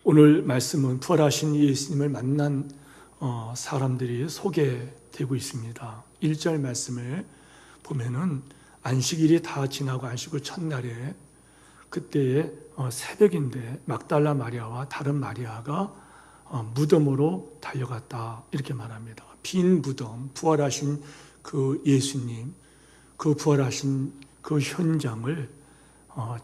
오늘 말씀은 부활하신 예수님을 만난 사람들이 소개되고 있습니다. 1절 말씀을 보면은 안식일이 다 지나고 안식일 첫날에 그때의 새벽인데 막달라 마리아와 다른 마리아가 무덤으로 달려갔다 이렇게 말합니다. 빈 무덤, 부활하신 그 예수님, 그 부활하신 그 현장을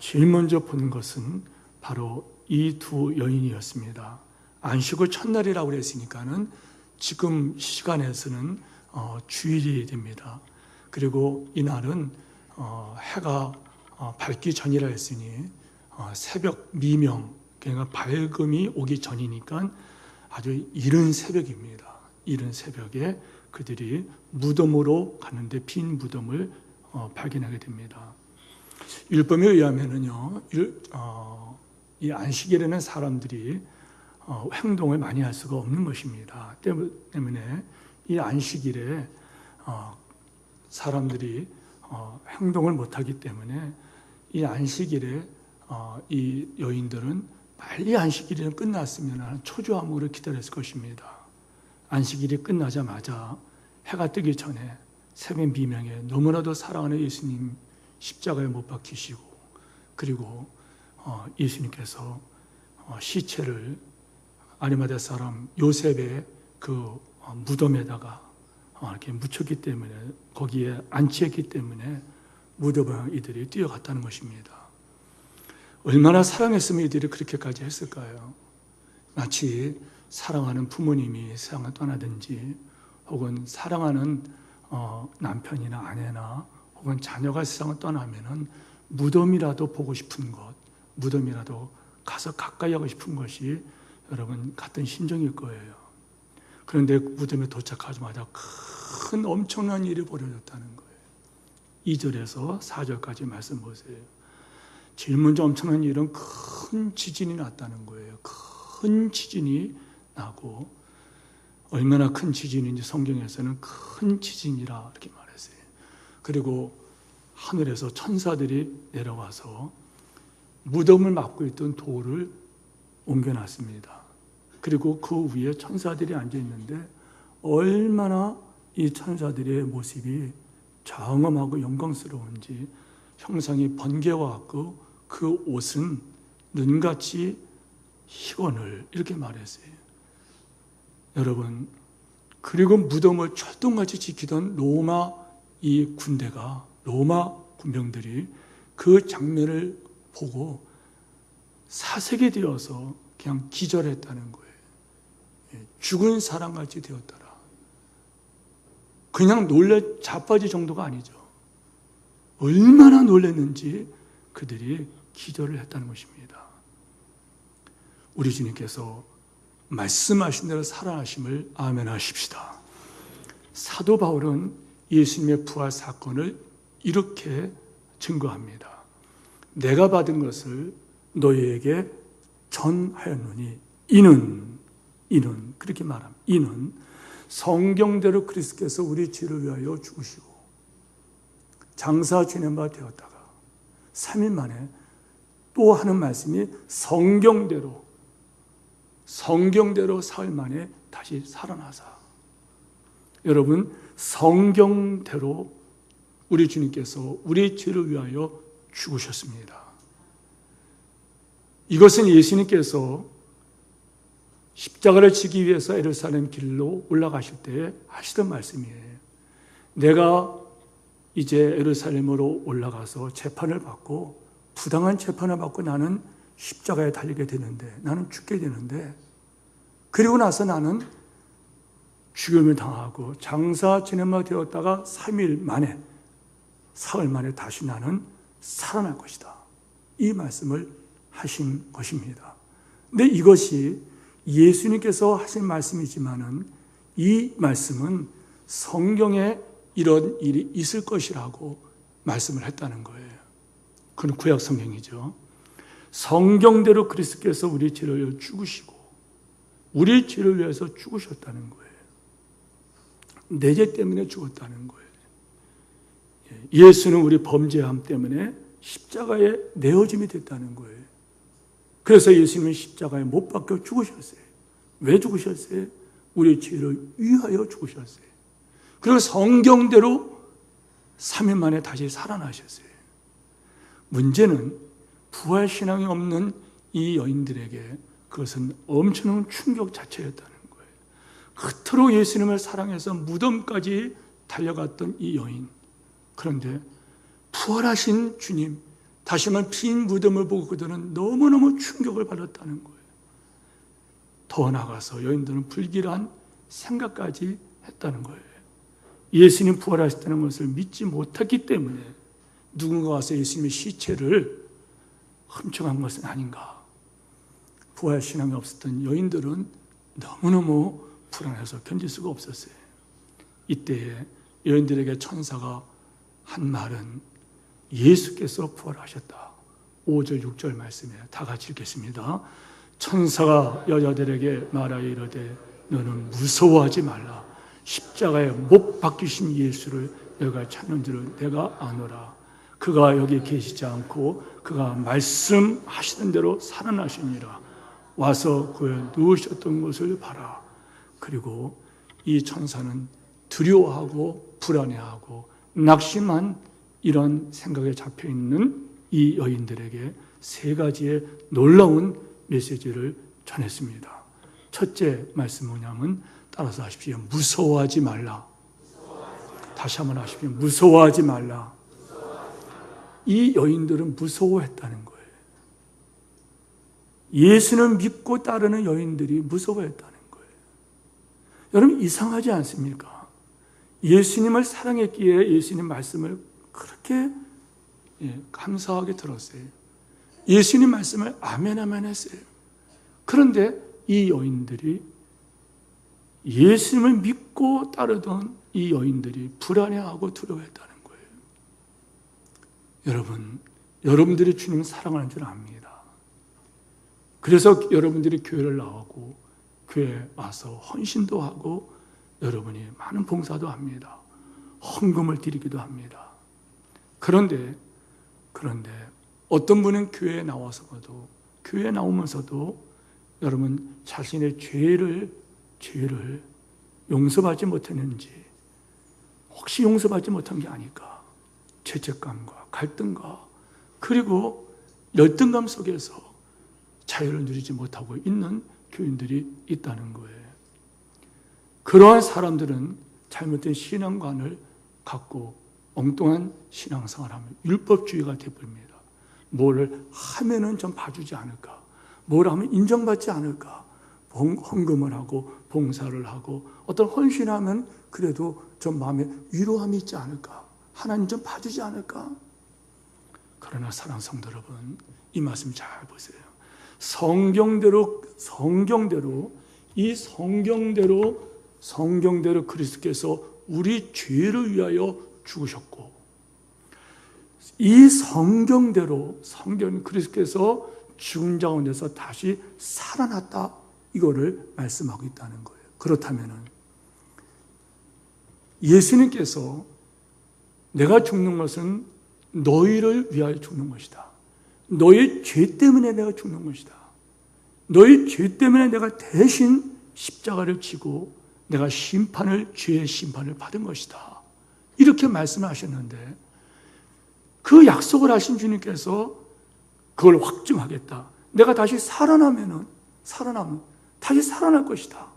제일 먼저 본 것은 바로 이 두 여인이었습니다. 안식일 첫날이라고 그랬으니까는 지금 시간에서는 주일이 됩니다. 그리고 이날은 해가 밝기 전이라 했으니 새벽 미명, 그러니까 밝음이 오기 전이니까 아주 이른 새벽입니다. 이른 새벽에 그들이 무덤으로 가는데 빈 무덤을 발견하게 됩니다. 율법에 의하면은요, 이 안식일에는 사람들이 행동을 많이 할 수가 없는 것입니다. 때문에 이 안식일에 사람들이 행동을 못하기 때문에 이 안식일에 이 여인들은 빨리 안식일이 끝났으면 하는 초조함으로 기다렸을 것입니다. 안식일이 끝나자마자 해가 뜨기 전에 새벽 미명에 너무나도 사랑하는 예수님 십자가에 못 박히시고, 그리고 예수님께서 시체를 아리마대 사람 요셉의 그 무덤에다가 이렇게 묻혔기 때문에, 거기에 안치했기 때문에 무덤에 이들이 뛰어갔다는 것입니다. 얼마나 사랑했으면 이들이 그렇게까지 했을까요? 마치 사랑하는 부모님이 세상을 떠나든지, 혹은 사랑하는 남편이나 아내나 혹은 자녀가 세상을 떠나면은 무덤이라도 보고 싶은 것, 무덤이라도 가서 가까이 하고 싶은 것이 여러분 같은 심정일 거예요. 그런데 무덤에 도착하자마자 큰 엄청난 일이 벌어졌다는 거예요. 2절에서 4절까지 말씀 보세요. 제일 먼저 엄청난 일은 큰 지진이 났다는 거예요. 큰 지진이 나고, 얼마나 큰 지진인지 성경에서는 큰 지진이라 이렇게 말했어요. 그리고 하늘에서 천사들이 내려와서 무덤을 막고 있던 돌을 옮겨놨습니다. 그리고 그 위에 천사들이 앉아 있는데 얼마나 이 천사들의 모습이 장엄하고 영광스러운지 형상이 번개와 같고 그 옷은 눈같이 희건을 이렇게 말했어요. 여러분, 그리고 무덤을 철동같이 지키던 로마 이 군대가, 로마 군병들이 그 장면을 보고 사색이 되어서 그냥 기절했다는 거예요. 죽은 사람같이 되었더라. 그냥 놀래 자빠질 정도가 아니죠. 얼마나 놀랐는지 그들이 기절을 했다는 것입니다. 우리 주님께서 말씀하신 대로 살아나심을 아멘하십시다. 사도 바울은 예수님의 부활 사건을 이렇게 증거합니다. 내가 받은 것을 너희에게 전하였노니 이는 그렇게 말합니다. 이는 성경대로 그리스도께서 우리 죄를 위하여 죽으시고 장사 지낸 바 되었다가 3일 만에 또 하는 말씀이 성경대로 사흘 만에 다시 살아나사. 여러분, 성경대로 우리 주님께서 우리 죄를 위하여 죽으셨습니다. 이것은 예수님께서 십자가를 지기 위해서 예루살렘 길로 올라가실 때 하시던 말씀이에요. 내가 이제 예루살렘으로 올라가서 재판을 받고, 부당한 재판을 받고 나는 십자가에 달리게 되는데, 나는 죽게 되는데, 그리고 나서 나는 죽음을 당하고 장사 지낸바 되었다가 3일 만에, 사흘 만에 다시 나는 살아날 것이다. 이 말씀을 하신 것입니다. 근데 이것이 예수님께서 하신 말씀이지만은 이 말씀은 성경에 이런 일이 있을 것이라고 말씀을 했다는 거예요. 그건 구약 성경이죠. 성경대로 그리스도께서 우리 죄를 위하여 죽으시고 우리 죄를 위해서 죽으셨다는 거예요. 내 죄 때문에 죽었다는 거예요. 예수는 우리 범죄함 때문에 십자가에 내어짐이 됐다는 거예요. 그래서 예수님은 십자가에 못 박혀 죽으셨어요. 왜 죽으셨어요? 우리의 죄를 위하여 죽으셨어요. 그리고 성경대로 3일 만에 다시 살아나셨어요. 문제는 부활신앙이 없는 이 여인들에게 그것은 엄청난 충격 자체였다는 거예요. 그토록 예수님을 사랑해서 무덤까지 달려갔던 이 여인, 그런데 부활하신 주님, 다시 한번 빈 무덤을 보고 그들은 너무너무 충격을 받았다는 거예요. 더 나아가서 여인들은 불길한 생각까지 했다는 거예요. 예수님 부활하셨다는 것을 믿지 못했기 때문에 누군가 와서 예수님의 시체를 훔쳐간 것은 아닌가. 부활신앙이 없었던 여인들은 너무너무 불안해서 견딜 수가 없었어요. 이때에 여인들에게 천사가 한 말은 예수께서 부활하셨다. 5절 6절 말씀에 다 같이 읽겠습니다. 천사가 여자들에게 말하여 이르되 너는 무서워하지 말라. 십자가에 못 박히신 예수를 너희가 찾는 줄을 내가 아노라. 그가 여기 계시지 않고 그가 말씀하시던 대로 살아나시니라. 와서 그에 누우셨던 것을 봐라. 그리고 이 천사는 두려워하고 불안해하고 낙심한 이런 생각에 잡혀있는 이 여인들에게 세 가지의 놀라운 메시지를 전했습니다. 첫째 말씀 뭐냐면 따라서 하십시오. 무서워하지 말라. 다시 한번 하십시오. 무서워하지 말라. 이 여인들은 무서워했다는 거예요. 예수는 믿고 따르는 여인들이 무서워했다는 거예요. 여러분 이상하지 않습니까? 예수님을 사랑했기에 예수님 말씀을 그렇게 감사하게 들었어요. 예수님 말씀을 아멘 아멘 했어요. 그런데 이 여인들이 예수님을 믿고 따르던 이 여인들이 불안해하고 두려워했다는 거예요. 여러분, 여러분들이 주님을 사랑하는 줄 압니다. 그래서 여러분들이 교회를 나오고 교회에 와서 헌신도 하고 여러분이 많은 봉사도 합니다. 헌금을 드리기도 합니다. 그런데 어떤 분은 교회에 나와서도 교회에 나오면서도 여러분 자신의 죄를 용서받지 못했는지 혹시 용서받지 못한 게 아닐까 죄책감과 갈등과 그리고 열등감 속에서 자유를 누리지 못하고 있는 교인들이 있다는 거예요. 그러한 사람들은 잘못된 신앙관을 갖고 엉뚱한 신앙생활을 하면 율법주의가 되어버립니다. 뭐를 하면은 좀 봐주지 않을까, 뭘 하면 인정받지 않을까, 헌금을 하고 봉사를 하고 어떤 헌신하면 그래도 좀 마음에 위로함이 있지 않을까, 하나님 좀 봐주지 않을까. 그러나 사랑하는 성도 여러분, 이 말씀 잘 보세요. 성경대로 그리스도께서 우리 죄를 위하여 죽으셨고, 이 성경대로 그리스도께서 죽은 자 가운데서 다시 살아났다, 이거를 말씀하고 있다는 거예요. 그렇다면은 예수님께서 내가 죽는 것은 너희를 위하여 죽는 것이다. 너희 죄 때문에 내가 죽는 것이다. 너희 죄 때문에 내가 대신 십자가를 지고 내가 죄의 심판을 받은 것이다. 이렇게 말씀하셨는데 그 약속을 하신 주님께서 그걸 확증하겠다. 내가 다시 살아나면 다시 살아날 것이다.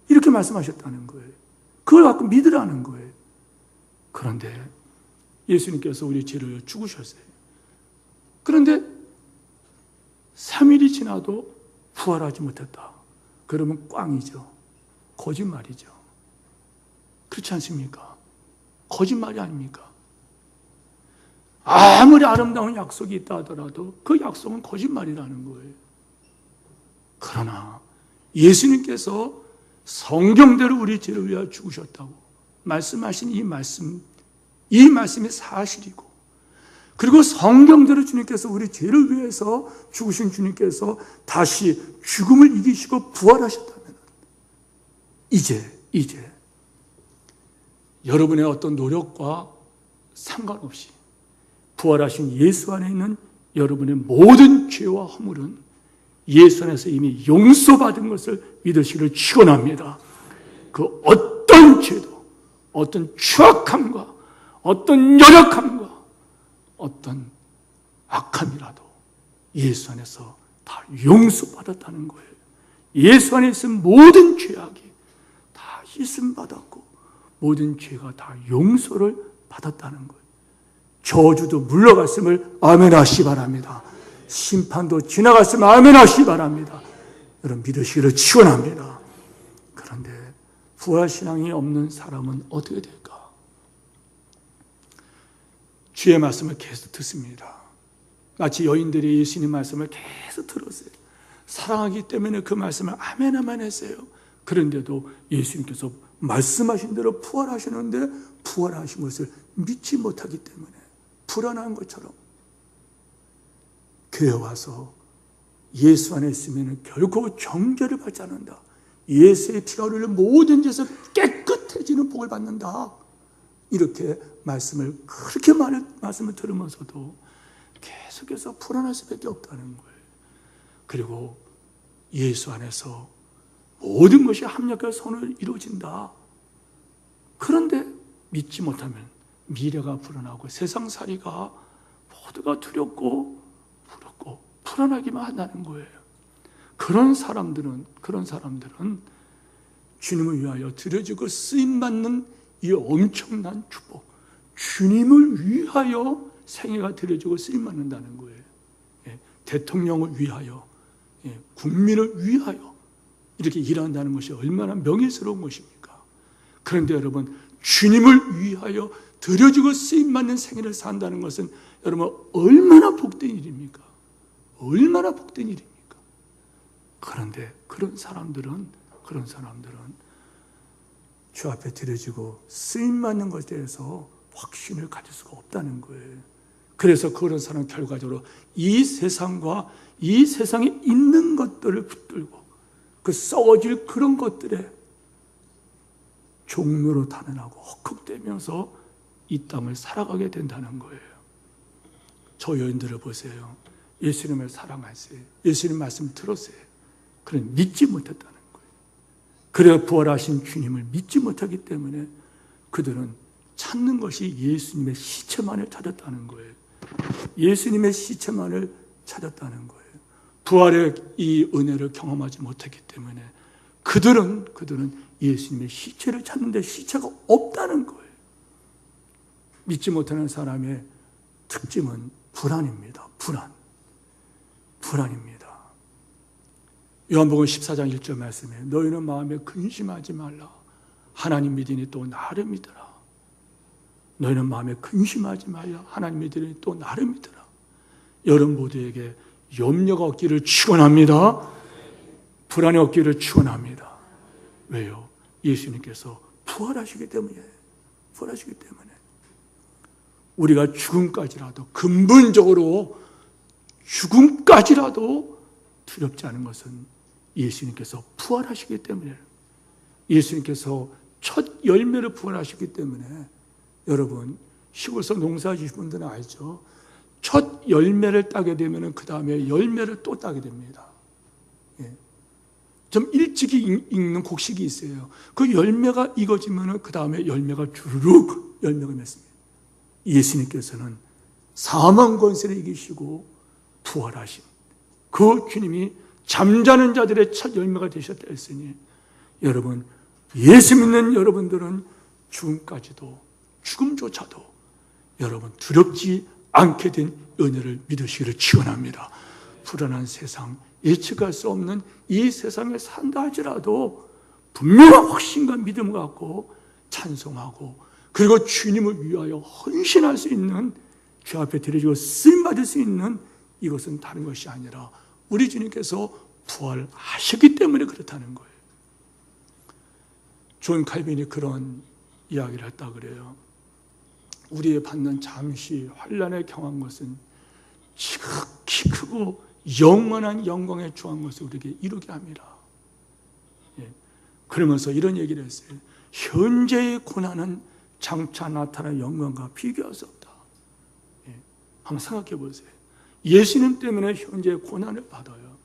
이렇게 말씀하셨다는 거예요. 그걸 갖고 믿으라는 거예요. 그런데 예수님께서 우리 죄를 위해 죽으셨어요. 그런데 3일이 지나도 부활하지 못했다. 그러면 꽝이죠. 거짓말이죠. 그렇지 않습니까? 거짓말이 아닙니까? 아무리 아름다운 약속이 있다 하더라도 그 약속은 거짓말이라는 거예요. 그러나 예수님께서 성경대로 우리 죄를 위하여 죽으셨다고 말씀하신 이 말씀이 사실이고, 그리고 성경대로 주님께서 우리 죄를 위해서 죽으신 주님께서 다시 죽음을 이기시고 부활하셨다면 이제 여러분의 어떤 노력과 상관없이 부활하신 예수 안에 있는 여러분의 모든 죄와 허물은 예수 안에서 이미 용서받은 것을 믿으시기를 축원합니다. 그 어떤 죄도, 어떤 추악함과 어떤 연약함과 어떤 악함이라도 예수 안에서 다 용서받았다는 거예요. 예수 안에 있는 모든 죄악이 다 씻음받았고 모든 죄가 다 용서를 받았다는 거예요. 저주도 물러갔음을 아멘하시 바랍니다. 심판도 지나갔음을 아멘하시 바랍니다. 여러분 믿으시기를 축원합니다. 그런데 부활신앙이 없는 사람은 어떻게 될까? 주의 말씀을 계속 듣습니다. 마치 여인들이 예수님 말씀을 계속 들었어요. 사랑하기 때문에 그 말씀을 아멘 아멘 했어요. 그런데도 예수님께서 말씀하신 대로 부활하셨는데 부활하신 것을 믿지 못하기 때문에 불안한 것처럼 교회 와서 예수 안에 있으면 결코 정죄를 받지 않는다. 예수의 피가 흘려 모든 죄에서 깨끗해지는 복을 받는다. 이렇게 말씀을 그렇게 많은 말씀을 들으면서도 계속해서 불안할 수밖에 없다는 거예요. 그리고 예수 안에서 모든 것이 합력해서 선을 이루어진다. 그런데 믿지 못하면 미래가 불안하고 세상살이가 모두가 두렵고 부럽고 불안하기만 한다는 거예요. 그런 사람들은 주님을 위하여 드려지고 쓰임받는 이 엄청난 축복, 주님을 위하여 생애가 드려지고 쓰임받는다는 거예요. 대통령을 위하여, 국민을 위하여 이렇게 일한다는 것이 얼마나 명예스러운 것입니까? 그런데 여러분, 주님을 위하여 드려지고 쓰임받는 생애를 산다는 것은 여러분 얼마나 복된 일입니까? 얼마나 복된 일입니까? 그런데 그런 사람들은 주 앞에 드려지고 쓰임받는 것에 대해서 확신을 가질 수가 없다는 거예요. 그래서 그런 사람은 결과적으로 이 세상과 이 세상에 있는 것들을 붙들고 그 썩어질 그런 것들에 종로로 단련하고 헉헉대면서 이 땅을 살아가게 된다는 거예요. 저 여인들을 보세요. 예수님을 사랑하세요. 예수님 말씀 들었어요. 그런 믿지 못했다는 거예요. 그래 부활하신 주님을 믿지 못하기 때문에 그들은 찾는 것이 예수님의 시체만을 찾았다는 거예요. 예수님의 시체만을 찾았다는 거예요. 부활의 이 은혜를 경험하지 못했기 때문에 그들은 예수님의 시체를 찾는데 시체가 없다는 거예요. 믿지 못하는 사람의 특징은 불안입니다. 불안입니다. 요한복음 14장 1절 말씀에 너희는 마음에 근심하지 말라. 하나님 믿으니 또 나를 믿으라. 너희는 마음에 근심하지 말라. 하나님 믿으니 또 나를 믿으라. 여러분 모두에게 염려가 없기를 축원합니다. 불안이 없기를 축원합니다. 왜요? 예수님께서 부활하시기 때문이에요. 부활하시기 때문에 우리가 죽음까지라도 근본적으로 죽음까지라도 두렵지 않은 것은 예수님께서 부활하시기 때문이에요. 예수님께서 첫 열매를 부활하시기 때문에 여러분 시골에서 농사지신 분들은 알죠. 첫 열매를 따게 되면 그 다음에 열매를 또 따게 됩니다. 좀 일찍이 익는 곡식이 있어요. 그 열매가 익어지면 그 다음에 열매가 주르륵 열매가 맺습니다. 예수님께서는 사망 권세를 이기시고 부활하신 그 주님이 잠자는 자들의 첫 열매가 되셨다 했으니 여러분 예수 믿는 여러분들은 죽음조차도 여러분 두렵지 않게 된 은혜를 믿으시기를 축원합니다. 불안한 세상, 예측할 수 없는 이 세상에 산다 할지라도 분명한 확신과 믿음을 갖고 찬송하고 그리고 주님을 위하여 헌신할 수 있는 주 앞에 드려지고 쓰임받을 수 있는 이것은 다른 것이 아니라 우리 주님께서 부활하셨기 때문에 그렇다는 거예요. 존 칼빈이 그런 이야기를 했다 그래요. 우리의 받는 잠시 환난에 경한 것은 지극히 크고 영원한 영광에 주한 것을 우리에게 이루게 합니다. 그러면서 이런 얘기를 했어요. 현재의 고난은 장차 나타날 영광과 비교할 수 없다. 한번 생각해 보세요. 예수님 때문에 현재 고난을 받아요.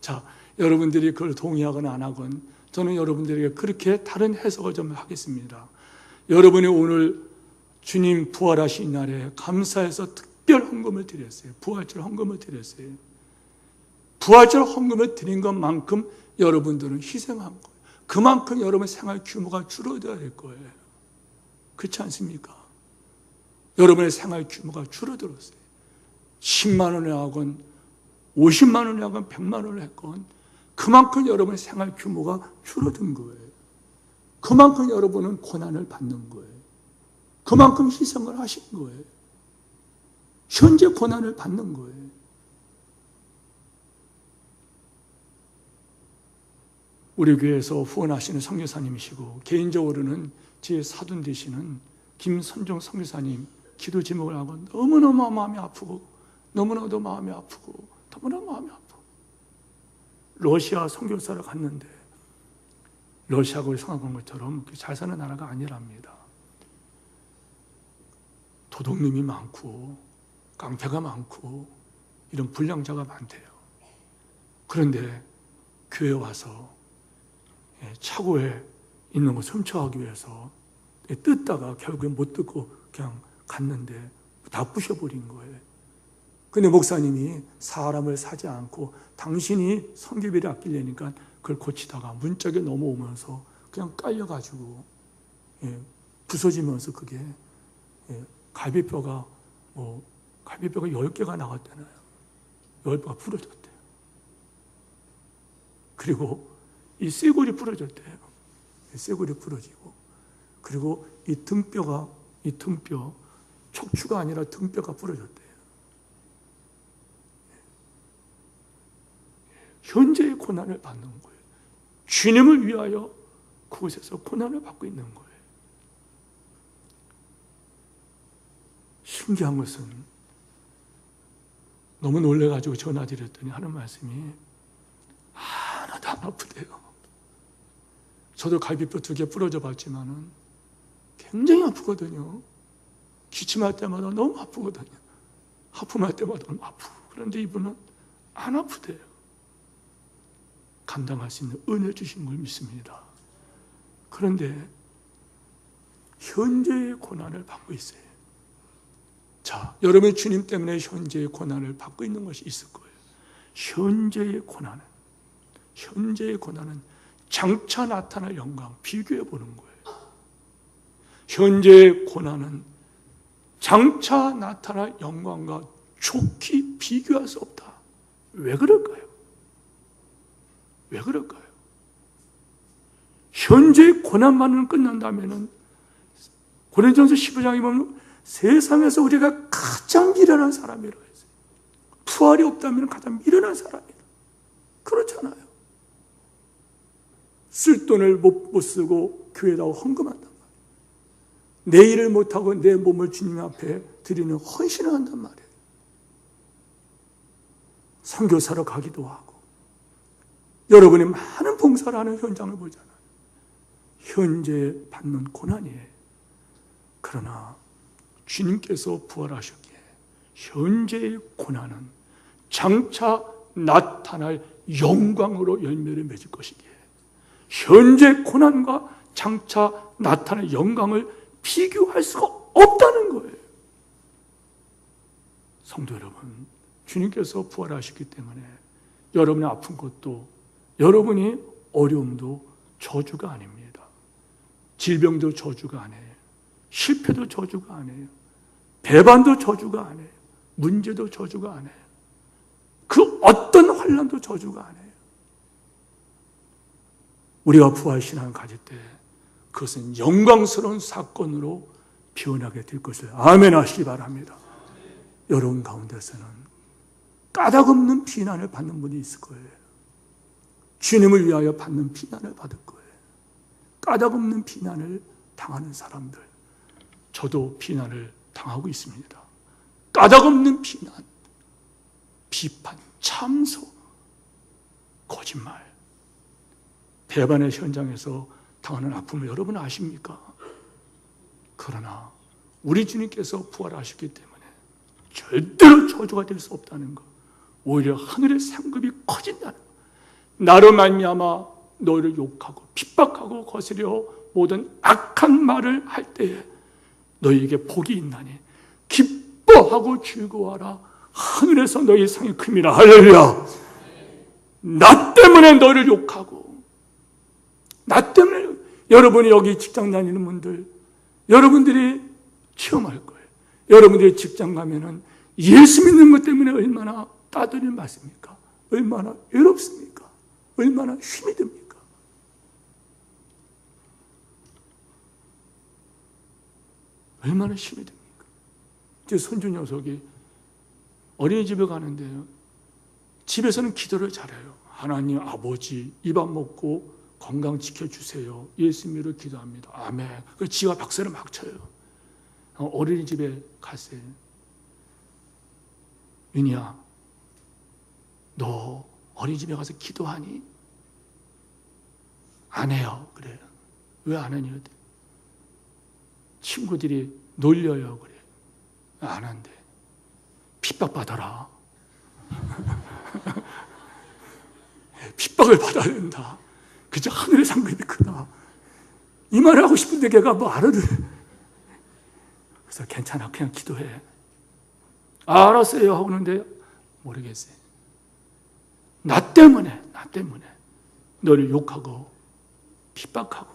자, 여러분들이 그걸 동의하거나 안 하건 저는 여러분들에게 그렇게 다른 해석을 좀 하겠습니다. 여러분이 오늘 주님 부활하신 날에 감사해서 특별 헌금을 드렸어요. 부활절 헌금을 드렸어요. 부활절 헌금을 드린 것만큼 여러분들은 희생한 거예요. 그만큼 여러분 생활 규모가 줄어들어야 될 거예요. 그렇지 않습니까? 여러분의 생활 규모가 줄어들었어요. 10만 원에 하건 50만 원에 하건 100만 원을 했건 그만큼 여러분의 생활 규모가 줄어든 거예요. 그만큼 여러분은 고난을 받는 거예요. 그만큼 희생을 하신 거예요. 현재 고난을 받는 거예요. 우리 교회에서 후원하시는 선교사님이시고 개인적으로는 제 사돈 되시는 김선종 선교사님 기도 제목을 하고 너무너무 마음이 아프고 너무나도 마음이 아프고 너무나 마음이 아프고 러시아 선교사를 갔는데 러시아가 생각한 것처럼 잘 사는 나라가 아니랍니다. 도둑놈이 많고 깡패가 많고 이런 불량자가 많대요. 그런데 교회에 와서 차고에 있는 거 훔쳐가기 위해서 뜯다가 결국에 못 뜯고 그냥 갔는데 다 부셔버린 거예요. 근데 목사님이 사람을 사지 않고 당신이 성교비를 아끼려니까 그걸 고치다가 문짝에 넘어오면서 그냥 깔려가지고 부서지면서 그게 갈비뼈가 10개가 나갔잖아요. 10개가 부러졌대요. 그리고 이 쇄골이 부러졌대요. 쇄골이 부러지고 그리고 이 등뼈 척추가 아니라 등뼈가 부러졌대요. 현재의 고난을 받는 거예요. 주님을 위하여 그곳에서 고난을 받고 있는 거예요. 신기한 것은 너무 놀래가지고 전화드렸더니 하는 말씀이 하나도 안 아프대요. 저도 갈비뼈 2개 부러져 봤지만은 굉장히 아프거든요. 기침할 때마다 너무 아프거든요. 하품할 때마다 너무 아프고. 그런데 이분은 안 아프대요. 감당할 수 있는 은혜 주신 걸 믿습니다. 그런데 현재의 고난을 받고 있어요. 자, 여러분 주님 때문에 현재의 고난을 받고 있는 것이 있을 거예요. 현재의 고난은 장차 나타날 영광 비교해 보는 거예요. 현재의 고난은 장차 나타날 영광과 좋게 비교할 수 없다. 왜 그럴까요? 왜 그럴까요? 현재의 고난만은 끝난다면은 고린도전서 15장에 보면 세상에서 우리가 가장 미련한 사람이라고 했어요. 부활이 없다면 가장 미련한 사람이라. 그렇잖아요. 쓸 돈을 못 쓰고 교회에다가 헌금한단 말이에요. 내 일을 못하고 내 몸을 주님 앞에 드리는 헌신을 한단 말이에요. 선교사로 가기도 하고 여러분이 많은 봉사를 하는 현장을 보잖아요. 현재 받는 고난이에요. 그러나 주님께서 부활하셨기에 현재의 고난은 장차 나타날 영광으로 열매를 맺을 것이기에 현재 고난과 장차 나타날 영광을 비교할 수가 없다는 거예요. 성도 여러분, 주님께서 부활하셨기 때문에 여러분의 아픈 것도 여러분이 어려움도 저주가 아닙니다. 질병도 저주가 아니에요. 실패도 저주가 아니에요. 배반도 저주가 아니에요. 문제도 저주가 아니에요. 그 어떤 환난도 저주가 아니에요. 우리가 부활신앙을 가질 때 그것은 영광스러운 사건으로 변하게 될 것을 아멘 하시기 바랍니다. 여러분 가운데서는 까닭없는 비난을 받는 분이 있을 거예요. 주님을 위하여 받는 비난을 받을 거예요. 까닭없는 비난을 당하는 사람들, 저도 비난을 당하고 있습니다. 까닭없는 비난, 비판, 참소, 거짓말, 배반의 현장에서 당하는 아픔을 여러분 아십니까? 그러나 우리 주님께서 부활하셨기 때문에 절대로 저주가 될 수 없다는 것, 오히려 하늘의 상급이 커진다는 것, 나로 말미암아 너희를 욕하고 핍박하고 거스려 모든 악한 말을 할 때에 너희에게 복이 있나니 기뻐하고 즐거워하라. 하늘에서 너희 상이 큽니다. 할렐루야. 나 때문에 너를 욕하고, 나 때문에, 여러분이 여기 직장 다니는 분들, 여러분들이 체험할 거예요. 여러분들이 직장 가면은 예수 믿는 것 때문에 얼마나 따돌림 맞습니까? 얼마나 외롭습니까? 얼마나 힘이 듭니까? 얼마나 힘이 듭니까? 제 손주 녀석이 어린이집에 가는데요, 집에서는 기도를 잘해요. 하나님 아버지 입 안 먹고 건강 지켜주세요. 예수 믿어 기도합니다. 아멘. 그 지가 박수를 막 쳐요. 어린이집에 갔어요. 윤희야, 너 어린이집에 가서 기도하니? 안 해요. 그래요. 왜 안 하냐? 친구들이 놀려요. 그래요. 안 한대. 핍박받아라. 핍박을 받아야 된다. 그저 하늘의 상급이 크다. 이 말을 하고 싶은데 걔가 뭐 알아들. 그래서 괜찮아, 그냥 기도해. 알았어요 하고 있는데 모르겠어요. 나 때문에 너를 욕하고 핍박하고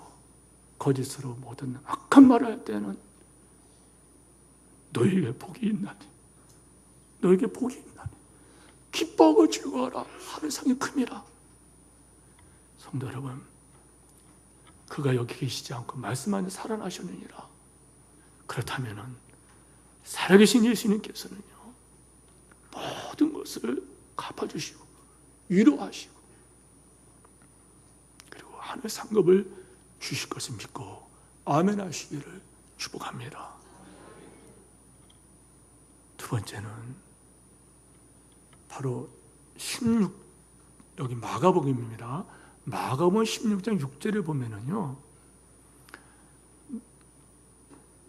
거짓으로 모든 악한 말을 할 때는 너에게 복이 있나니, 너에게 복이 있나니 기뻐하고 즐거워하라. 하늘 상이 큼이라. 성도 여러분, 그가 여기 계시지 않고 말씀 안에 살아나셨느니라. 그렇다면 살아계신 예수님께서는요, 모든 것을 갚아주시고 위로하시고 그리고 하늘 상급을 주실 것을 믿고 아멘 하시기를 축복합니다. 두 번째는 바로 16, 여기 마가복음입니다. 마가복음 16장 6절을 보면은요,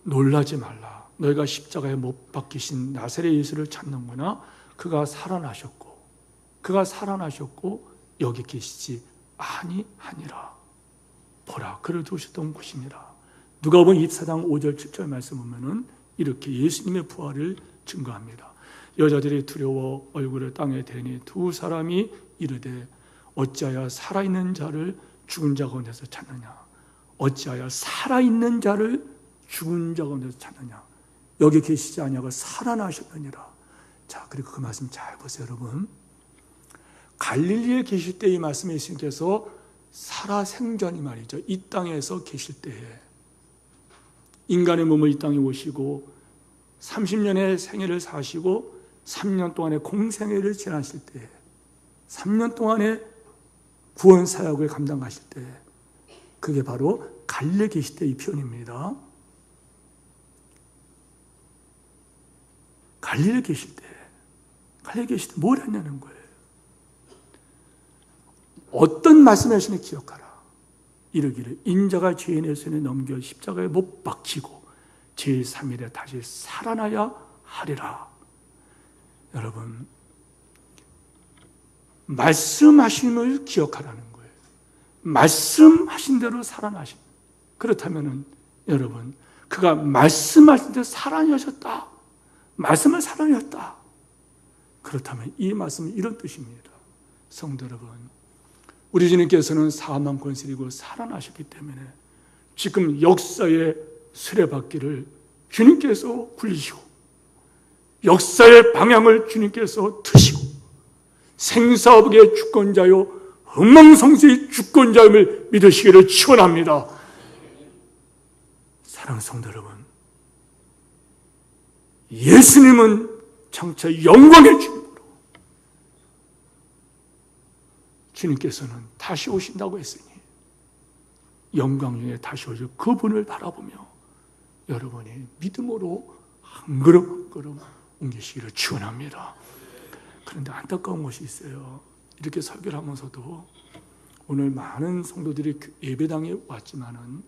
놀라지 말라. 너희가 십자가에 못 박히신 나사렛 예수를 찾는구나. 그가 살아나셨고 여기 계시지 아니하니라. 보라, 그를 두셨던 곳이니라. 누가복음 24장 5절 7절 말씀 보면은 이렇게 예수님의 부활을 증거합니다. 여자들이 두려워 얼굴을 땅에 대니 두 사람이 이르되 어찌하여 살아있는 자를 죽은 자 가운데서 찾느냐. 어찌하여 살아있는 자를 죽은 자 가운데서 찾느냐. 여기 계시지 아니하고 살아나셨느니라. 자, 그리고 그 말씀 잘 보세요, 여러분. 갈릴리에 계실 때 이 말씀에 예수님께서 살아생전이 말이죠. 이 땅에서 계실 때에 인간의 몸을 이 땅에 오시고 30년의 생애를 사시고 3년 동안의 공생애를 지나실 때, 3년 동안의 구원 사역을 감당하실 때, 그게 바로 갈릴리에 계실 때 이 표현입니다. 갈릴리에 계실 때 뭘 했냐는 거예요. 어떤 말씀을 하시는지 기억하라. 이르기를 인자가 죄인의 손에 넘겨 십자가에 못 박히고 제3일에 다시 살아나야 하리라. 여러분, 말씀하심을 기억하라는 거예요. 말씀하신 대로 살아나신. 그렇다면 여러분, 그가 말씀하신 대로 살아나셨다. 말씀을 살아내셨다. 그렇다면 이 말씀은 이런 뜻입니다. 성도 여러분, 우리 주님께서는 사망 권세이고 살아나셨기 때문에 지금 역사의 수레바퀴를 주님께서 굴리시고 역사의 방향을 주님께서 트시고 생사업의 주권자요 흥망성쇠의 주권자임을 믿으시기를 축원합니다. 사랑하는 성도 여러분, 예수님은 장차 영광의 주님으로 주님께서는 다시 오신다고 했으니 영광 중에 다시 오실 그분을 바라보며 여러분이 믿음으로 한 걸음 한 걸음 옮기시기를 축원합니다. 그런데 안타까운 것이 있어요. 이렇게 설교를 하면서도 오늘 많은 성도들이 예배당에 왔지만은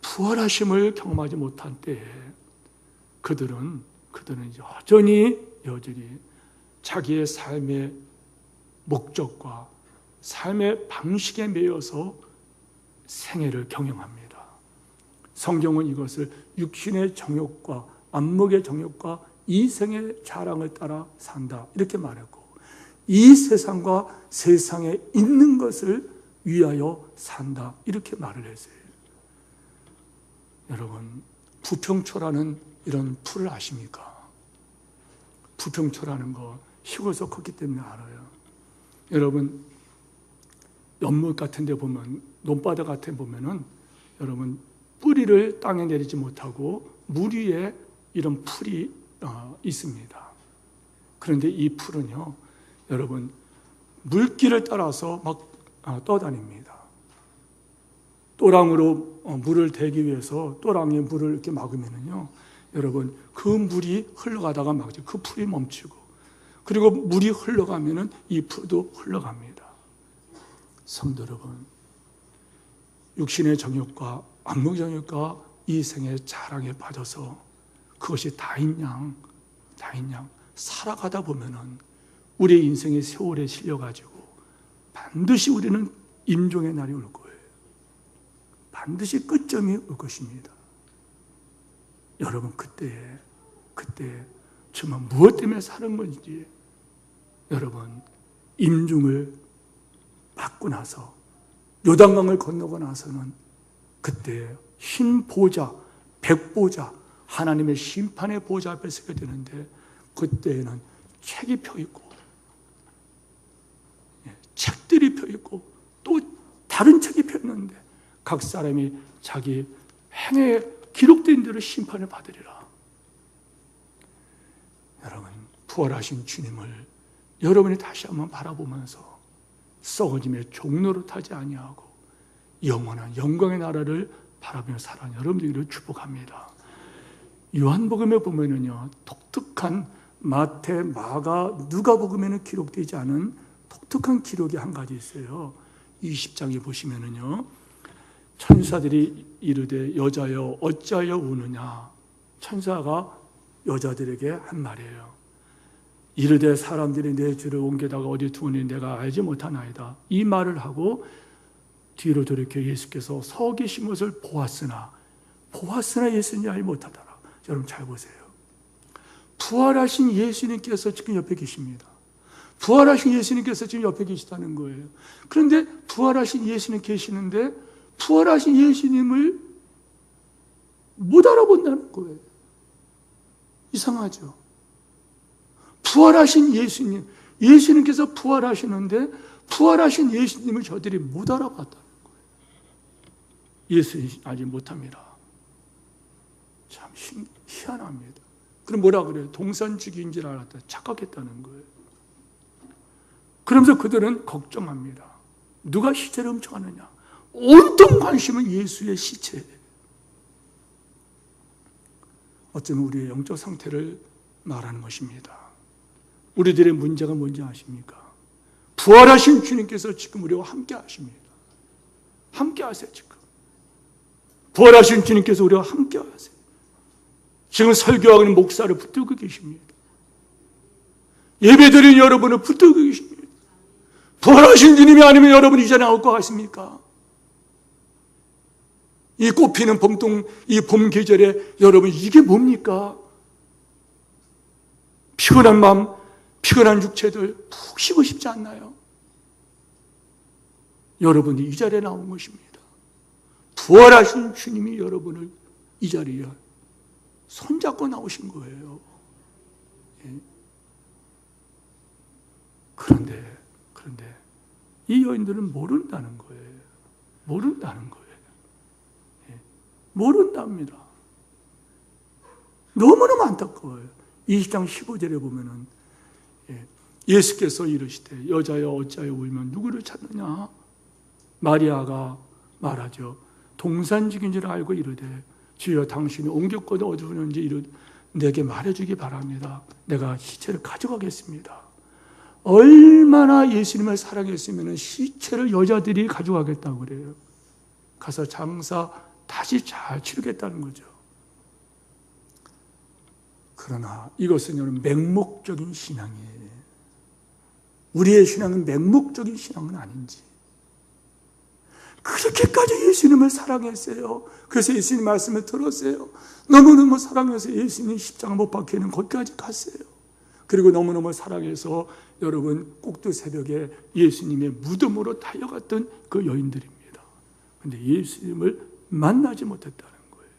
부활하심을 경험하지 못한 때에 그들은 여전히 자기의 삶의 목적과 삶의 방식에 매여서 생애를 경영합니다. 성경은 이것을 육신의 정욕과 안목의 정욕과 이생의 자랑을 따라 산다 이렇게 말했고, 이 세상과 세상에 있는 것을 위하여 산다 이렇게 말을 했어요. 여러분, 부평초라는 이런 풀을 아십니까? 부평초라는 거 시골에서 컸기 때문에 알아요. 여러분, 연못 같은 데 보면, 논바다 같은 데 보면은 여러분 뿌리를 땅에 내리지 못하고 물 위에 이런 풀이 있습니다. 그런데 이 풀은요, 여러분 물길을 따라서 막 떠다닙니다. 또랑으로 물을 대기 위해서 또랑에 물을 이렇게 막으면은요, 여러분 그 물이 흘러가다가 막죠. 그 풀이 멈추고, 그리고 물이 흘러가면은 이 풀도 흘러갑니다. 성도 여러분, 육신의 정욕과 안목 정욕과 이생의 자랑에 빠져서 그것이 다인 양 살아가다 보면은 우리의 인생의 세월에 실려가지고 반드시 우리는 임종의 날이 올 거예요. 반드시 끝점이 올 것입니다. 여러분, 그때 정말 무엇 때문에 사는 건지, 여러분 임종을 받고 나서 요단강을 건너고 나서는 그때 흰 보좌, 백보좌, 하나님의 심판의 보좌 앞에 서게 되는데, 그때에는 책이 펴있고 책들이 펴있고 또 다른 책이 펴있는데 각 사람이 자기 행에 기록된 대로 심판을 받으리라. 여러분, 부활하신 주님을 여러분이 다시 한번 바라보면서 썩어짐의 종로로 타지 아니하고 영원한 영광의 나라를 바라보며 살아가는 여러분들을 축복합니다. 요한복음에 보면은요, 독특한 마태, 마가, 누가복음에는 기록되지 않은 독특한 기록이 한 가지 있어요. 20장에 보시면은요, 천사들이 이르되 여자여 어찌하여 우느냐. 천사가 여자들에게 한 말이에요. 이르되 사람들이 내 주를 옮겨다가 어디 두었니 내가 알지 못하나이다. 이 말을 하고 뒤로 돌이켜 예수께서 서 계신 것을 보았으나 예수님 알지 못하더라. 여러분 잘 보세요. 부활하신 예수님께서 지금 옆에 계십니다. 부활하신 예수님께서 지금 옆에 계시다는 거예요. 그런데 부활하신 예수님 계시는데 부활하신 예수님을 못 알아본다는 거예요. 이상하죠? 부활하신 예수님께서 부활하시는데 부활하신 예수님을 저들이 못 알아봤다는 거예요. 예수님 알지 못합니다. 참 희한합니다. 그럼 뭐라 그래요? 동산주기인 줄 알았다. 착각했다는 거예요. 그러면서 그들은 걱정합니다. 누가 시체를 훔쳐가느냐? 온통 관심은 예수의 시체에. 어쩌면 우리의 영적 상태를 말하는 것입니다. 우리들의 문제가 뭔지 아십니까? 부활하신 주님께서 지금 우리와 함께 하십니다. 함께 하세요, 지금. 부활하신 주님께서 우리와 함께 하세요. 지금 설교하고 있는 목사를 붙들고 계십니다. 예배드리는 여러분을 붙들고 계십니다. 부활하신 주님이 아니면 여러분 이제 나올 것 같습니까? 이 꽃피는 이 봄 계절에 여러분 이게 뭡니까? 피곤한 마음, 피곤한 육체들 푹 쉬고 싶지 않나요? 여러분이 이 자리에 나온 것입니다. 부활하신 주님이 여러분을 이 자리에 손잡고 나오신 거예요. 그런데 이 여인들은 모른다는 거예요. 모른답니다. 너무너무 안타까워요. 20장 15절에 보면은 예수께서 이르시되 여자여 어찌하여 울면 누구를 찾느냐? 마리아가 말하죠. 동산직인 줄 알고 이르되 주여 당신이 옮겼거든 어디 두는지 내게 말해주기 바랍니다. 내가 시체를 가져가겠습니다. 얼마나 예수님을 사랑했으면 시체를 여자들이 가져가겠다고 그래요. 가서 장사 다시 잘 치르겠다는 거죠. 그러나 이것은 여러분 맹목적인 신앙이에요. 우리의 신앙은 맹목적인 신앙은 아닌지, 그렇게까지 예수님을 사랑했어요. 그래서 예수님 말씀을 들었어요. 너무너무 사랑해서 예수님 십자가 못 박히는 곳까지 갔어요. 그리고 너무너무 사랑해서 여러분 꼭두 새벽에 예수님의 무덤으로 달려갔던 그 여인들입니다. 그런데 예수님을 만나지 못했다는 거예요.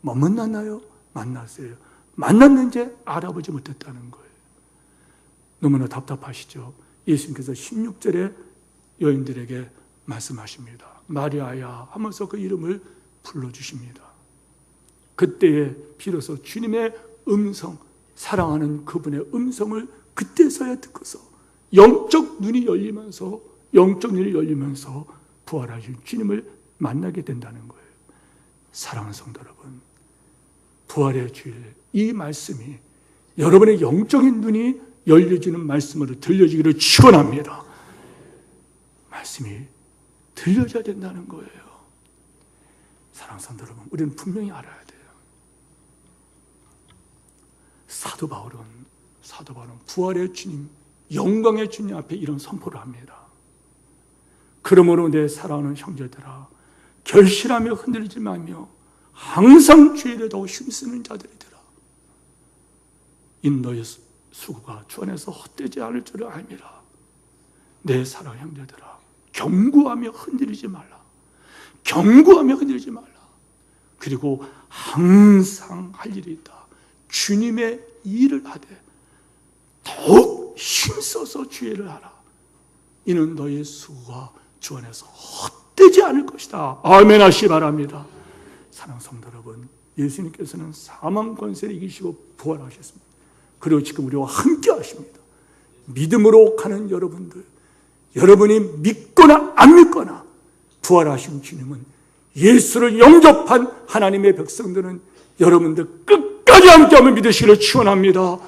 뭐 만났나요? 만났어요. 만났는지 알아보지 못했다는 거예요. 너무나 답답하시죠? 예수님께서 16절에 여인들에게 말씀하십니다. 마리아야 하면서 그 이름을 불러주십니다. 그때에 비로소 주님의 음성, 사랑하는 그분의 음성을 그때서야 듣고서 영적 눈이 열리면서 부활하신 주님을 만나게 된다는 거예요. 사랑하는 성도 여러분, 부활의 주일 이 말씀이 여러분의 영적인 눈이 열려지는 말씀으로 들려지기를 축원합니다. 말씀이 들려져야 된다는 거예요. 사랑하는 성도 여러분, 우리는 분명히 알아야 돼요. 사도 바울은 부활의 주님, 영광의 주님 앞에 이런 선포를 합니다. 그러므로 내 사랑하는 형제들아, 결실하며 흔들리지 말며 항상 주의 일에 더욱 힘쓰는 자들이더라. 이 너의 수고가 주 안에서 헛되지 않을 줄을 알미라. 내 사랑하는 형제들아, 경고하며 흔들리지 말라. 그리고 항상 할 일이 있다. 주님의 일을 하되 더욱 힘써서 주의 일을 하라. 이는 너의 수고가 주 안에서 헛되지 않을 것이다. 아멘 하시기 바랍니다. 사랑하는 성도 여러분, 예수님께서는 사망 권세를 이기시고 부활하셨습니다. 그리고 지금 우리와 함께 하십니다. 믿음으로 가는 여러분들, 여러분이 믿거나 안 믿거나 부활하신 주님은, 예수를 영접한 하나님의 백성들은 여러분들 끝까지 함께하며 믿으시기를 축원합니다.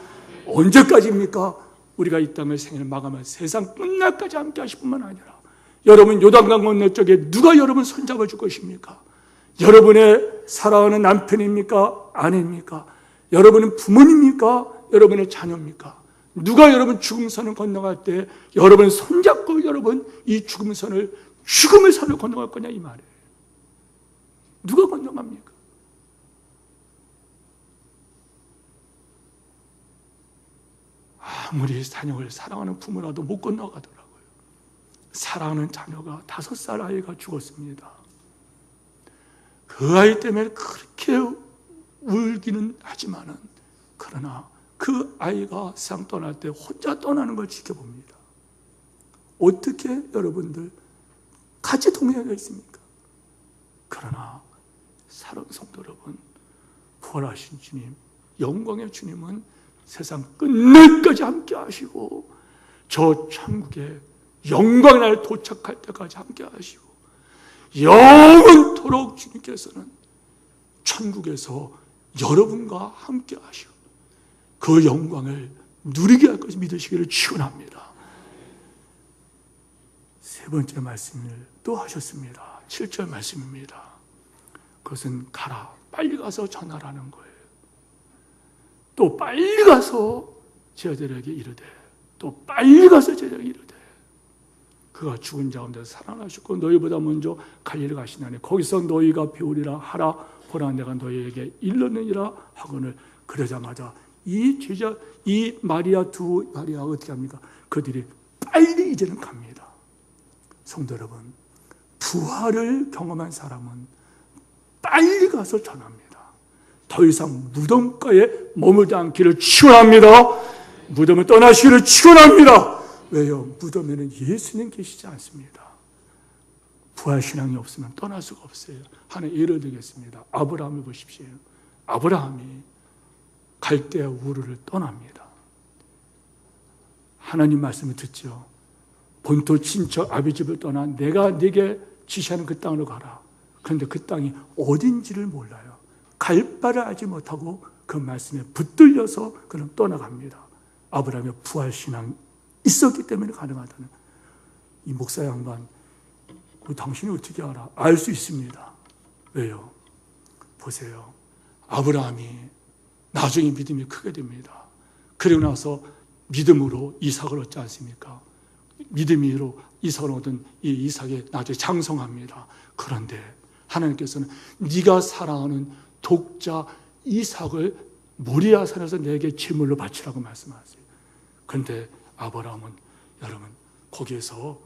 언제까지입니까? 우리가 이 땅을 생애를 마감할 세상 끝날까지 함께 하실 뿐만 아니라, 여러분 요단강 건너쪽에 누가 여러분 손잡아 줄 것입니까? 여러분의 사랑하는 남편입니까? 아내입니까? 여러분은 부모님입니까? 여러분의 자녀입니까? 누가 여러분 죽음선을 건너갈 때 여러분 손잡고 여러분 이 죽음의 선을 건너갈 거냐 이 말이에요. 누가 건너갑니까? 아무리 자녀를 사랑하는 부모라도 못 건너가더라고요. 사랑하는 자녀가 5살 아이가 죽었습니다. 그 아이 때문에 그렇게 울기는 하지만은, 그러나 그 아이가 세상 떠날 때 혼자 떠나는 걸 지켜봅니다. 어떻게 여러분들 같이 동행하고 있습니까? 그러나 사랑하는 성도 여러분, 부활하신 주님, 영광의 주님은 세상 끝날까지 함께 하시고, 저 천국에 영광의 날 도착할 때까지 함께 하시고, 영원토록 주님께서는 천국에서 여러분과 함께 하시고 그 영광을 누리게 할 것을 믿으시기를 축원합니다. 세 번째 말씀을 또 하셨습니다. 7절 말씀입니다. 그것은 가라, 빨리 가서 전하라는 거예요. 또 빨리 가서 제자들에게 이르되, 또 빨리 가서 제자들에게 이르되, 그가 죽은 자 가운데 살아나셨고 너희보다 먼저 갈릴리 가시나니 거기서 너희가 배우리라 하라. 보라, 내가 너희에게 일렀느니라 하거늘. 그러자마자 이 제자, 이 두 마리아가 어떻게 합니까? 그들이 빨리 이제는 갑니다. 성도 여러분, 부활을 경험한 사람은 빨리 가서 전합니다. 더 이상 무덤가에 머물지 않기를 축원합니다. 무덤을 떠나시기를 축원합니다. 왜요? 무덤에는 예수님 계시지 않습니다. 부활신앙이 없으면 떠날 수가 없어요. 하나 예를 들겠습니다. 아브라함을 보십시오. 아브라함이 갈대아 우르를 떠납니다. 하나님 말씀을 듣죠. 본토 친척 아비집을 떠나 내가 네게 지시하는 그 땅으로 가라. 그런데 그 땅이 어딘지를 몰라요. 갈 바를 알지 못하고 그 말씀에 붙들려서 그는 떠나갑니다. 아브라함의 부활신앙이 있었기 때문에 가능하다는. 이 목사 양반, 당신이 어떻게 알아? 알 수 있습니다. 왜요? 보세요. 아브라함이 나중에 믿음이 크게 됩니다. 그리고 나서 믿음으로 이삭을 얻지 않습니까? 믿음으로 이삭을 얻은 이 이삭이 나중에 장성합니다. 그런데 하나님께서는 네가 사랑하는 독자 이삭을 모리아산에서 내게 제물로 바치라고 말씀하세요. 그런데 아브라함은 여러분 거기서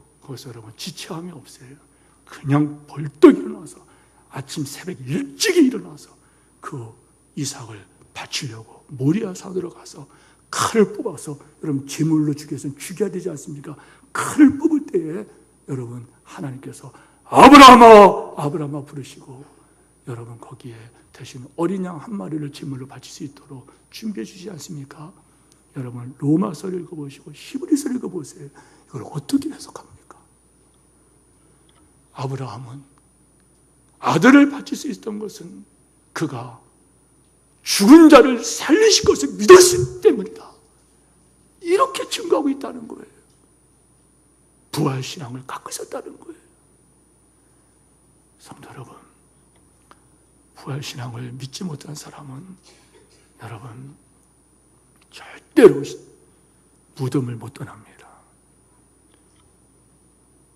여러분 지체함이 없어요. 그냥 벌떡 일어나서 아침 새벽 일찍이 일어나서 그 이삭을 바치려고 모리아산으로 가서 칼을 뽑아서 여러분 제물로 주기 위해서는 죽여야 되지 않습니까? 칼을 뽑을 때에 여러분 하나님께서 아브라함아 아브라함아 부르시고 여러분 거기에 대신 어린 양 한 마리를 제물로 바칠 수 있도록 준비해 주지 않습니까? 여러분 로마서를 읽어보시고 히브리서를 읽어보세요. 이걸 어떻게 해석합니까? 아브라함은 아들을 바칠 수 있었던 것은 그가 죽은 자를 살리실 것을 믿었기 때문이다. 이렇게 증거하고 있다는 거예요. 부활신앙을 갖고 있었다는 거예요. 성도 여러분, 부활신앙을 믿지 못한 사람은 여러분 절대로 무덤을 못 떠납니다.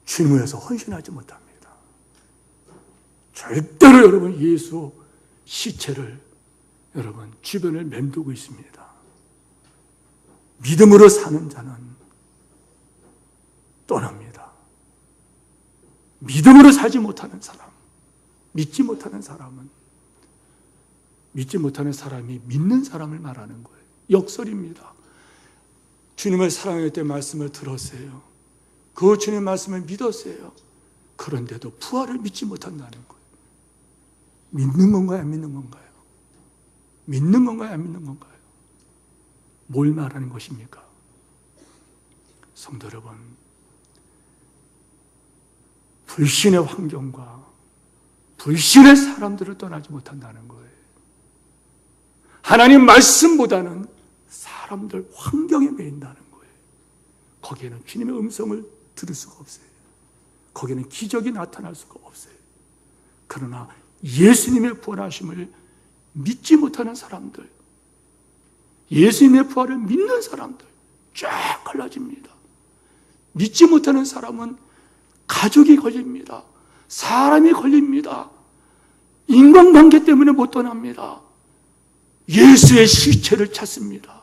주님 위해서 헌신하지 못합니다. 절대로 여러분 예수 시체를 여러분 주변을 맴돌고 있습니다. 믿음으로 사는 자는 떠납니다. 믿음으로 살지 못하는 사람, 믿지 못하는 사람은 믿지 못하는 사람이 믿는 사람을 말하는 거예요. 역설입니다. 주님을 사랑할 때 말씀을 들었어요. 그 주님의 말씀을 믿었어요. 그런데도 부활을 믿지 못한다는 거예요. 믿는 건가요? 안 믿는 건가요? 믿는 건가요? 안 믿는 건가요? 뭘 말하는 것입니까? 성도 여러분, 불신의 환경과 불신의 사람들을 떠나지 못한다는 거예요. 하나님 말씀보다는 사람들 환경에 매인다는 거예요. 거기에는 주님의 음성을 들을 수가 없어요. 거기에는 기적이 나타날 수가 없어요. 그러나 예수님의 부활하심을 믿지 못하는 사람들, 예수님의 부활을 믿는 사람들 쫙 갈라집니다. 믿지 못하는 사람은 가족이 걸립니다. 사람이 걸립니다. 인간관계 때문에 못 떠납니다. 예수의 시체를 찾습니다.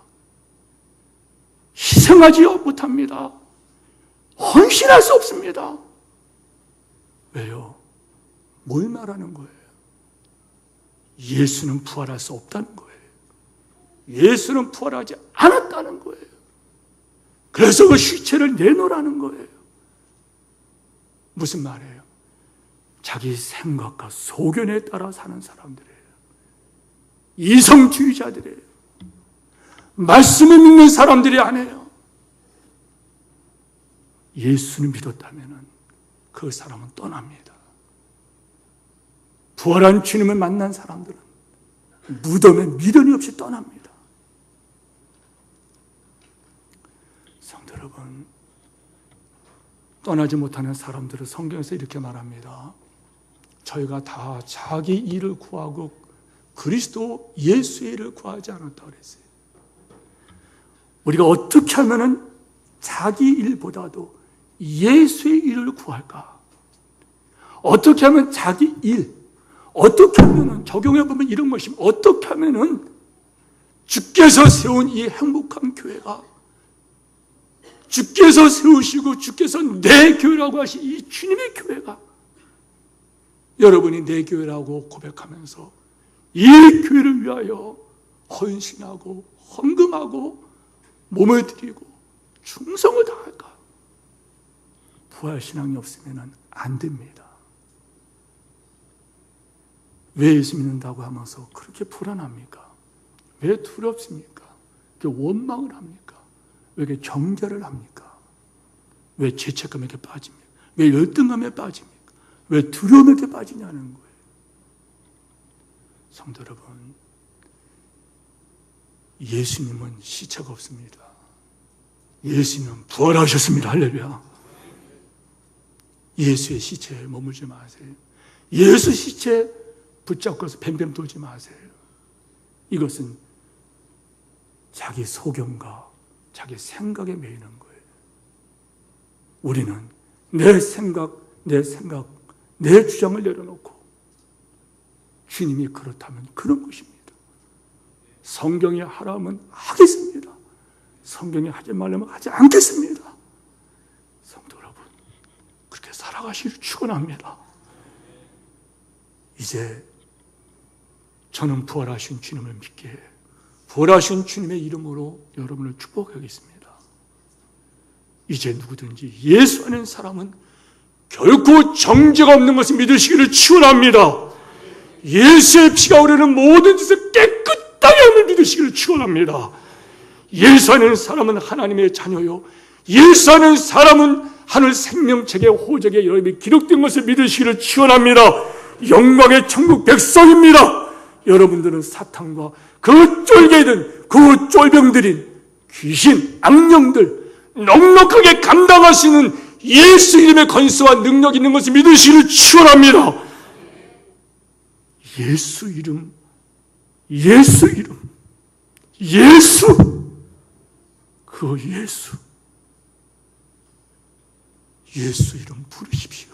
희생하지 못합니다. 헌신할 수 없습니다. 왜요? 뭘 말하는 거예요? 예수는 부활할 수 없다는 거예요. 예수는 부활하지 않았다는 거예요. 그래서 그 시체를 내놓으라는 거예요. 무슨 말이에요? 자기 생각과 소견에 따라 사는 사람들이에요. 이성주의자들이에요. 말씀을 믿는 사람들이 아니에요. 예수를 믿었다면 그 사람은 떠납니다. 부활한 주님을 만난 사람들은 무덤에 미련이 없이 떠납니다. 성도 여러분, 떠나지 못하는 사람들은 성경에서 이렇게 말합니다. 저희가 다 자기 일을 구하고 그리스도 예수의 일을 구하지 않았다고 그랬어요. 우리가 어떻게 하면 자기 일보다도 예수의 일을 구할까? 어떻게 하면 자기 일, 어떻게 하면 적용해보면 이런 것입니다. 어떻게 하면 주께서 세운 이 행복한 교회가, 주께서 세우시고 주께서 내 교회라고 하신 이 주님의 교회가 여러분이 내 교회라고 고백하면서 이 교회를 위하여 헌신하고 헌금하고 몸을 드리고 충성을 다할까? 부활신앙이 없으면 안 됩니다. 왜 예수 믿는다고 하면서 그렇게 불안합니까? 왜 두렵습니까? 왜 원망을 합니까? 왜 이렇게 정죄를 합니까? 왜 죄책감에 빠집니까? 왜 열등감에 빠집니까? 왜 두려움에 빠지냐는 거예요. 성도 여러분, 예수님은 시체가 없습니다. 예수님은 부활하셨습니다. 할렐루야. 예수의 시체에 머물지 마세요. 예수 시체 붙잡고서 뱀뱀 돌지 마세요. 이것은 자기 소견과 자기 생각에 매이는 거예요. 우리는 내 생각, 내 주장을 내려놓고 주님이 그렇다면 그런 것입니다. 성경이 하라면 하겠습니다. 성경이 하지 말라면 하지 않겠습니다. 성도 여러분, 그렇게 살아가시길 축원합니다. 이제 저는 부활하신 주님을 믿기에 부활하신 주님의 이름으로 여러분을 축복하겠습니다. 이제 누구든지 예수 아는 사람은 결코 정죄가 없는 것을 믿으시기를 축원합니다. 예수의 피가 우리는 모든 짓을 깨끗하게 함을 믿으시기를 축원합니다. 예수 아는 사람은 하나님의 자녀요, 예수 아는 사람은 하늘 생명책의 호적에 여러분이 기록된 것을 믿으시기를 축원합니다. 영광의 천국 백성입니다. 여러분들은 사탄과 그 쫄개든 그 쫄병들인 귀신, 악령들 넉넉하게 감당하시는 예수 이름의 권세와 능력이 있는 것을 믿으시기를 축원합니다. 예수 이름, 예수 이름, 예수, 그 예수 이름 부르십시오.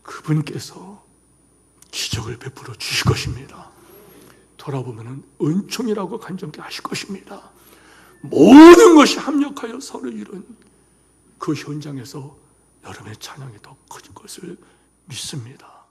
그분께서 기적을 베풀어 주실 것입니다. 돌아보면 은총이라고 간증케 하실 것입니다. 모든 것이 합력하여 서로 이룬 그 현장에서 여러분의 찬양이 더 커질 것을 믿습니다.